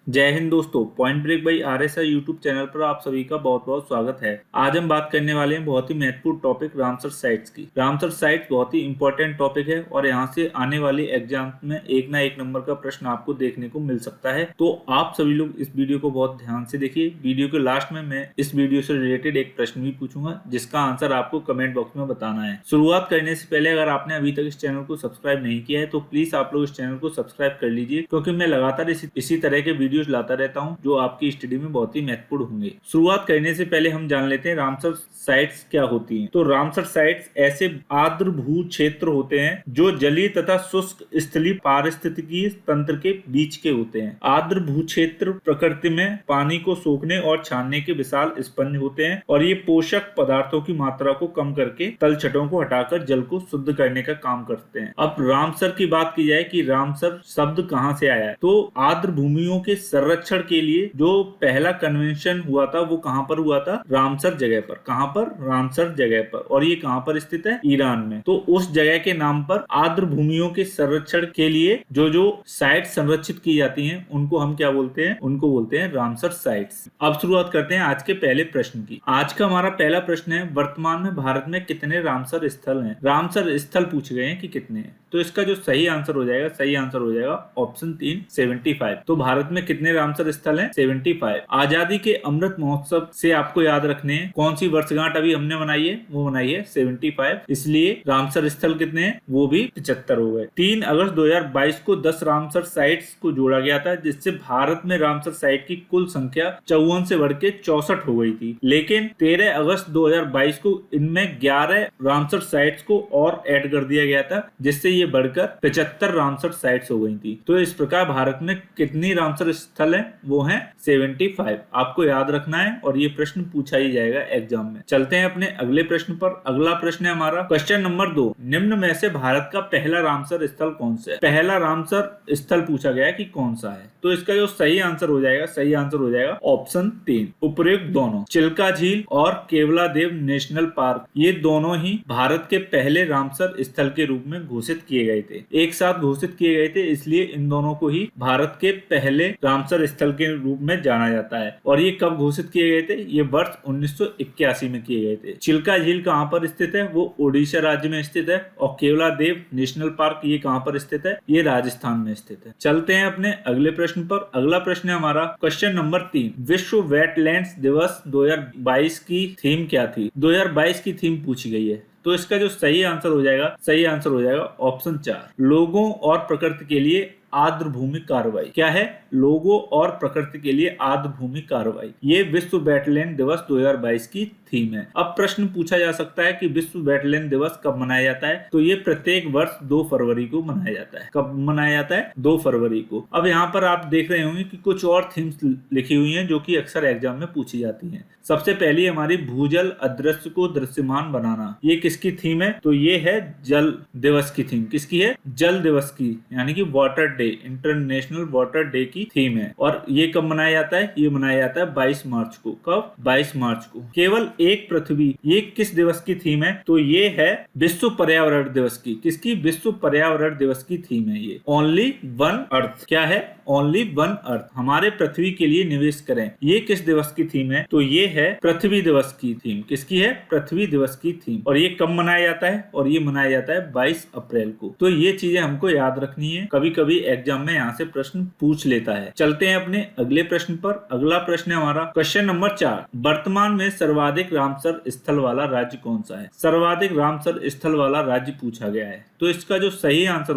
जय हिंद दोस्तों, point break by RSI YouTube channel पर आप सभी का बहुत बहुत स्वागत है। आज हम बात करने वाले हैं बहुत ही महत्वपूर्ण टॉपिक रामसर साइट्स की। रामसर साइट्स बहुत ही इंपॉर्टेंट टॉपिक है और यहाँ से आने वाले एग्जाम में एक ना एक नंबर का प्रश्न आपको देखने को मिल सकता है। तो आप सभी लोग इस वीडियो को बहुत ध्यान से देखिए। वीडियो के लास्ट में मैं इस वीडियो से रिलेटेड एक प्रश्न भी पूछूंगा जिसका आंसर आपको कमेंट बॉक्स में बताना है। शुरुआत करने से पहले अगर आपने अभी तक इस चैनल को सब्सक्राइब नहीं किया है तो प्लीज आप लोग इस चैनल को सब्सक्राइब कर लीजिए, क्योंकि मैं लगातार इसी तरह के वीडियोस लाता रहता हूं जो आपकी स्टडी में बहुत ही महत्वपूर्ण होंगे। शुरुआत करने से पहले हम जान लेते हैं रामसर साइट्स क्या होती हैं। तो रामसर साइट्स ऐसे आर्द्र भू क्षेत्र होते हैं जो जलीय तथा शुष्क स्थलीय पारिस्थितिकी तंत्र के बीच के होते हैं। आर्द्र भू क्षेत्र प्रकृति में पानी को सोखने और छानने के विशाल स्पंज होते हैं और ये पोषक पदार्थों की मात्रा को कम करके तलछटों को हटाकर जल को शुद्ध करने का काम करते हैं। अब रामसर की बात की जाए कि रामसर शब्द कहाँ से आया है, तो आर्द्र भूमियों के संरक्षण के लिए जो पहला कन्वेंशन हुआ था वो कहाँ पर हुआ था? रामसर जगह पर। कहाँ पर? रामसर जगह पर। और ये कहाँ पर स्थित है? ईरान में। तो उस जगह के नाम पर आर्द्र भूमियों के संरक्षण के लिए जो साइट संरक्षित की जाती हैं उनको हम क्या बोलते हैं? उनको बोलते हैं रामसर साइट्स। अब शुरुआत करते हैं आज के पहले प्रश्न की। आज का हमारा पहला प्रश्न है, वर्तमान में भारत में कितने रामसर स्थल हैं? रामसर स्थल पूछे गए हैं कि कितने हैं। तो इसका जो सही आंसर हो जाएगा ऑप्शन 3 75। तो भारत में कितने रामसर स्थल हैं? 75। आजादी के अमृत महोत्सव से आपको याद रखने हैं कौन सी वर्षगांठ अभी हमने मनाई है, वो मनाई है 75, इसलिए रामसर स्थल कितने हैं? वो भी 75 हो गए। 3 अगस्त 2022 को 10 रामसर साइट्स को जोड़ा गया था, जिससे भारत में रामसर साइट की कुल संख्या 54 से बढ़ के 64 हो गई थी। लेकिन 13 अगस्त 2022 को इनमें 11 रामसर साइट्स को और ऐड कर दिया गया था, जिससे ये बढ़कर 75 रामसर साइट्स हो गई थी। तो इस प्रकार भारत में कितनी रामसर स्थल है? वो है 75। आपको याद रखना है और ये प्रश्न पूछा ही जाएगा एग्जाम में। चलते हैं अपने अगले प्रश्न पर। अगला प्रश्न है हमारा क्वेश्चन नंबर 2, निम्न में से भारत का पहला रामसर स्थल कौन सा है? पहला रामसर स्थल पूछा गया है कि कौन सा है। तो इसका जो सही आंसर हो जाएगा ऑप्शन 3 उपयुक्त दोनों। चिल्का झील और केवलादेव नेशनल पार्क, ये दोनों ही भारत के पहले रामसर स्थल के रूप में घोषित किए गए थे। एक साथ घोषित किए गए थे, इसलिए इन दोनों को ही भारत के पहले रामसर स्थल के रूप में जाना जाता है। और ये कब घोषित किए गए थे? ये वर्ष 1981 में किए गए थे। चिल्का झील कहाँ पर स्थित है? वो ओडिशा राज्य में स्थित है। और केवलादेव नेशनल पार्क ये कहाँ पर स्थित है? ये राजस्थान में स्थित है। चलते हैं अपने अगले प्रश्न पर। अगला प्रश्न है हमारा क्वेश्चन नंबर 3, विश्व वेटलैंड्स दिवस 2022 की थीम क्या थी? 2022 की थीम पूछी गई है। तो इसका जो सही आंसर हो जाएगा ऑप्शन 4 लोगों और प्रकृति के लिए आर्द्र भूमि कार्रवाई। क्या है? लोगों और प्रकृति के लिए आर्द्र भूमि कार्रवाई। ये विश्व वेटलैंड दिवस 2022 की थीम है। अब प्रश्न पूछा जा सकता है कि विश्व वेटलैंड दिवस कब मनाया जाता है? तो ये प्रत्येक वर्ष 2 फरवरी को मनाया जाता है। कब मनाया जाता है? 2 फरवरी को। अब यहाँ पर आप देख रहे होंगे कि कुछ और थीम्स लिखी हुई हैं जो कि अक्सर एग्जाम में पूछी जाती हैं। सबसे पहली हमारी भूजल अदृश्य को दृश्यमान बनाना। ये किसकी थीम है? तो ये है जल दिवस की थीम। किसकी है? जल दिवस की, यानी कि water day, international water day की थीम है। और ये कब मनाया जाता है? ये मनाया जाता है 22 मार्च को। कब? 22 मार्च को। केवल एक पृथ्वी, ये किस दिवस की थीम है? तो ये है विश्व पर्यावरण दिवस की। किसकी? विश्व पर्यावरण दिवस की थीम है ये। Only one earth. क्या है? ओनली वन अर्थ, हमारे पृथ्वी के लिए निवेश करें। ये किस दिवस की थीम है? तो ये है पृथ्वी दिवस की थीम। किसकी है? पृथ्वी दिवस की थीम। और ये कब मनाया जाता है? और ये मनाया जाता है 22 अप्रैल को। तो ये चीजें हमको याद रखनी है, कभी कभी एग्जाम में यहाँ से प्रश्न पूछ लेता है। चलते हैं अपने अगले प्रश्न पर। अगला प्रश्न है हमारा क्वेश्चन नंबर 4, वर्तमान में सर्वाधिक रामसर स्थल वाला राज्य कौन सा है? सर्वाधिक रामसर स्थल वाला राज्य पूछा गया है। तो इसका जो सही आंसर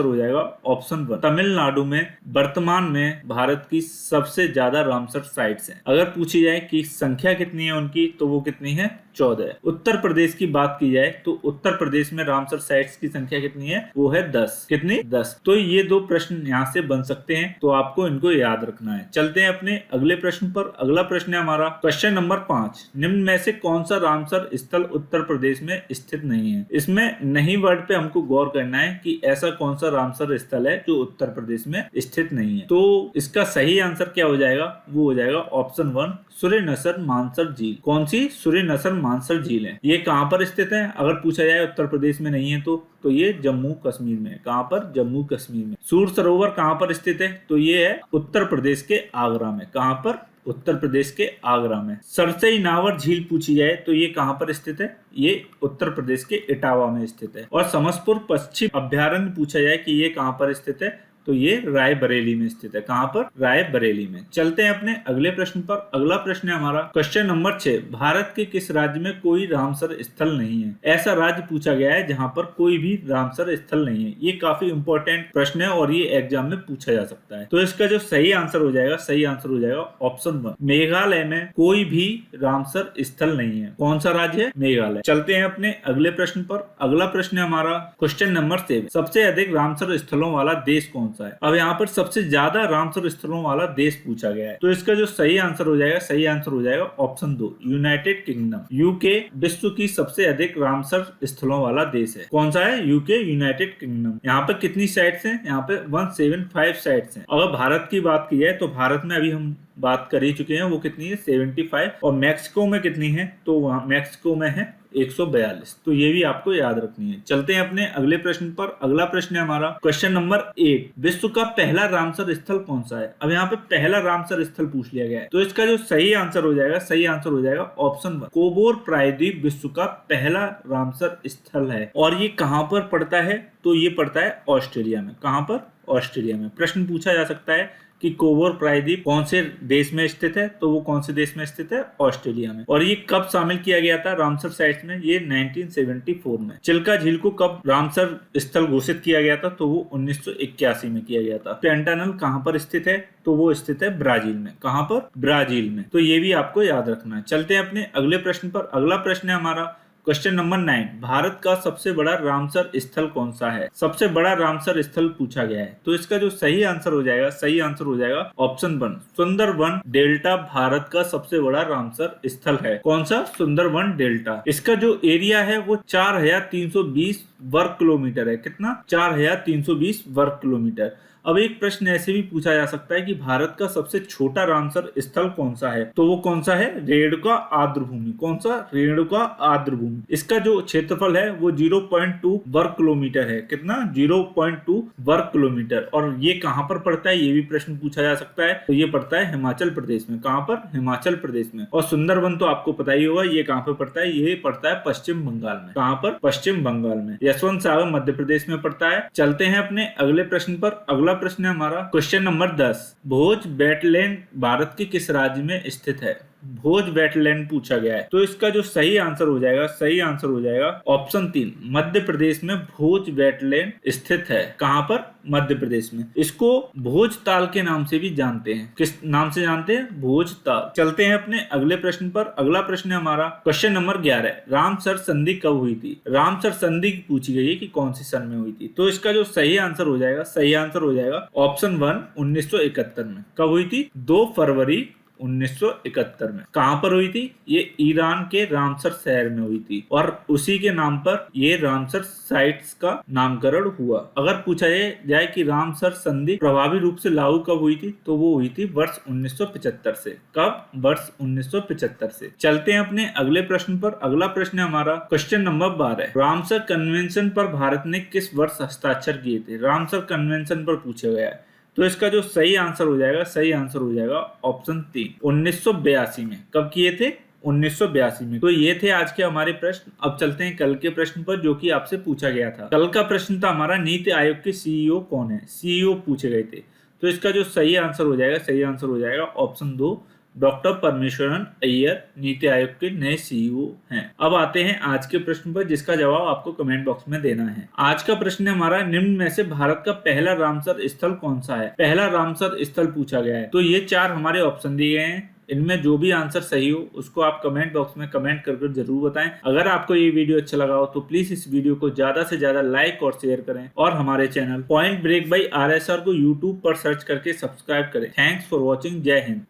हो जाएगा ऑप्शन 1 तमिलनाडु में वर्तमान में भारत की सबसे ज्यादा रामसर साइट्स हैं। अगर पूछी जाए कि संख्या कितनी है उनकी, तो वो कितनी है? 14। उत्तर प्रदेश की बात की जाए तो उत्तर प्रदेश में रामसर साइट्स की संख्या कितनी है? वो है 10। कितनी? 10। तो ये 2 प्रश्न यहाँ से बन सकते हैं, तो आपको इनको याद रखना है। चलते हैं अपने अगले प्रश्न पर। अगला प्रश्न है हमारा क्वेश्चन नंबर 5, निम्न में से कौन सा रामसर स्थल उत्तर प्रदेश में स्थित नहीं है? इसमें नहीं वर्ड पे हमको गौर करना है कि ऐसा कौन सा रामसर स्थल है जो उत्तर प्रदेश में स्थित नहीं है। तो इसका सही आंसर क्या हो जाएगा, वो हो जाएगा ऑप्शन 1 सूर्यनसर मानसर झील। कौन सी? सूर्यनसर मानसर झील है। ये कहाँ पर स्थित है? अगर पूछा जाए उत्तर प्रदेश में नहीं है तो ये जम्मू कश्मीर में है। कहाँ पर? जम्मू कश्मीर में। सूर सरोवर कहाँ पर स्थित है? तो ये है उत्तर प्रदेश के आगरा में। कहाँ पर? उत्तर प्रदेश के आगरा में। सरसई नावर झील पूछी जाए तो ये कहाँ पर स्थित है? ये उत्तर प्रदेश के इटावा में स्थित है। और समसपुर पश्चिम अभ्यारण्य पूछा जाए कि ये कहाँ पर स्थित है, तो ये रायबरेली में स्थित है। कहाँ पर? रायबरेली में। चलते हैं अपने अगले प्रश्न पर। अगला प्रश्न है हमारा क्वेश्चन नंबर 6, भारत के किस राज्य में कोई रामसर स्थल नहीं है? ऐसा राज्य पूछा गया है जहाँ पर कोई भी रामसर स्थल नहीं है। ये काफी इंपॉर्टेंट प्रश्न है और ये एग्जाम में पूछा जा सकता है। तो इसका जो सही आंसर हो जाएगा, सही आंसर हो जाएगा ऑप्शन 1 मेघालय में कोई भी रामसर स्थल नहीं है। कौन सा राज्य है? मेघालय। चलते हैं अपने अगले प्रश्न पर। अगला प्रश्न है हमारा क्वेश्चन नंबर 7, सबसे अधिक रामसर स्थलों वाला देश कौन सा है? अब यहाँ पर सबसे ज्यादा रामसर स्थलों वाला देश पूछा गया है। तो इसका जो सही आंसर हो जाएगा, सही आंसर हो जाएगा ऑप्शन 2 यूनाइटेड किंगडम। यूके विश्व की सबसे अधिक रामसर स्थलों वाला देश है। कौन सा है? UK, United kingdom. यहाँ पे कितनी साइट्स हैं? यहाँ पे 175 साइट्स हैं। अगर भारत की बात की जाए तो भारत में अभी हम बात कर ही चुके हैं, वो कितनी है? 75। और मैक्सिको में कितनी है? तो वहाँ मैक्सिको में है 142। तो ये भी आपको याद रखनी है। चलते हैं अपने अगले प्रश्न पर। अगला प्रश्न है हमारा क्वेश्चन नंबर 8, विश्व का पहला रामसर स्थल कौन सा है? अब यहाँ पे पहला रामसर स्थल पूछ लिया गया है। तो इसका जो सही आंसर हो जाएगा, सही आंसर हो जाएगा ऑप्शन 1 कोबोर प्रायद्वीप विश्व का पहला रामसर स्थल है। और ये कहाँ पर पड़ता है? तो ये पड़ता है ऑस्ट्रेलिया में। कहाँ पर? ऑस्ट्रेलिया में। प्रश्न पूछा जा सकता है कि कोबोर प्रायद्वीप कौन से देश में स्थित है? तो वो कौन से देश में स्थित है? ऑस्ट्रेलिया में। और ये कब शामिल किया गया था रामसर साइट्स में? ये 1974 में। चिल्का झील को कब रामसर स्थल घोषित किया गया था? तो वो 1981 में किया गया था। पैंटानल कहाँ पर स्थित है? तो वो स्थित है ब्राजील में। कहाँ पर? ब्राजील में। तो ये भी आपको याद रखना है। चलते हैं अपने अगले प्रश्न पर। अगला प्रश्न है हमारा क्वेश्चन नंबर 9, भारत का सबसे बड़ा रामसर स्थल कौन सा है? सबसे बड़ा रामसर स्थल पूछा गया है। तो इसका जो सही आंसर हो जाएगा, सही आंसर हो जाएगा ऑप्शन 1 सुंदरबन डेल्टा भारत का सबसे बड़ा रामसर स्थल है। कौन सा? सुंदरबन डेल्टा। इसका जो एरिया है वो 4320 वर्ग किलोमीटर है। कितना? 4320 वर्ग किलोमीटर। अब एक प्रश्न ऐसे भी पूछा जा सकता है कि भारत का सबसे छोटा रामसर स्थल कौन सा है? तो वो कौन सा है? रेणुका आर्द्रभूमि। कौन सा? रेणुका आर्द्रभूमि। इसका जो क्षेत्रफल है वो 0.2 वर्ग किलोमीटर है। कितना? 0.2 वर्ग किलोमीटर। और ये कहाँ पर पड़ता है? ये भी प्रश्न पूछा जा सकता है। तो ये पड़ता है हिमाचल प्रदेश में। कहाँ पर? हिमाचल प्रदेश में। और सुंदरबन तो आपको पता ही होगा ये कहाँ पे पड़ता है। ये पड़ता है पश्चिम बंगाल में। कहाँ पर? पश्चिम बंगाल में। यशवंत सागर मध्य प्रदेश में पड़ता है। चलते हैं अपने अगले प्रश्न पर। अगला प्रश्न है हमारा क्वेश्चन नंबर 10, भोज वेटलैंड भारत के किस राज्य में स्थित है? भोज वेटलैंड पूछा गया है। तो इसका जो सही आंसर हो जाएगा, सही आंसर हो जाएगा ऑप्शन 3 मध्य प्रदेश में भोज वेटलैंड स्थित है। कहाँ पर? मध्य प्रदेश में। इसको भोज ताल के नाम से भी जानते हैं। किस नाम से जानते हैं? भोज ताल। चलते हैं अपने अगले प्रश्न पर। अगला प्रश्न है हमारा क्वेश्चन नंबर 11, रामसर संधि कब हुई थी? रामसर संधि पूछी गई है कि कौन सी सन में हुई थी। तो इसका जो सही आंसर हो जाएगा, सही आंसर हो जाएगा ऑप्शन 1 1971 में। कब हुई थी? 2 फरवरी 1971 में। कहां पर हुई थी? ये ईरान के रामसर शहर में हुई थी और उसी के नाम पर ये रामसर साइट्स का नामकरण हुआ। अगर पूछा जाए कि रामसर संधि प्रभावी रूप से लागू कब हुई थी, तो वो हुई थी वर्ष 1975 से। कब? वर्ष 1975 से। चलते हैं अपने अगले प्रश्न पर। अगला प्रश्न है हमारा क्वेश्चन नंबर 12, रामसर कन्वेंशन पर भारत ने किस वर्ष हस्ताक्षर किए थे? रामसर कन्वेंशन पर पूछा गया है। तो इसका जो सही आंसर हो जाएगा, सही आंसर हो जाएगा ऑप्शन 3 1982 में। कब किए थे? 1982 में। तो ये थे आज के हमारे प्रश्न। अब चलते हैं कल के प्रश्न पर जो कि आपसे पूछा गया था। कल का प्रश्न था हमारा नीति आयोग के सीईओ कौन है? सीईओ पूछे गए थे। तो इसका जो सही आंसर हो जाएगा, सही आंसर हो जाएगा ऑप्शन 2 डॉक्टर परमेश्वरन अय्यर नीति आयोग के नए सीईओ हैं। अब आते हैं आज के प्रश्न पर जिसका जवाब आपको कमेंट बॉक्स में देना है। आज का प्रश्न है हमारा, निम्न में से भारत का पहला रामसर स्थल कौन सा है? पहला रामसर स्थल पूछा गया है। तो ये 4 हमारे ऑप्शन दिए गए हैं। इनमें जो भी आंसर सही हो उसको आप कमेंट बॉक्स में कमेंट कर जरूर बताएं। अगर आपको ये वीडियो अच्छा लगा हो तो प्लीज इस वीडियो को ज्यादा से ज्यादा लाइक और शेयर करें और हमारे channel point break by RSR को यूट्यूब पर सर्च करके सब्सक्राइब करें। Thanks for watching. जय हिंद।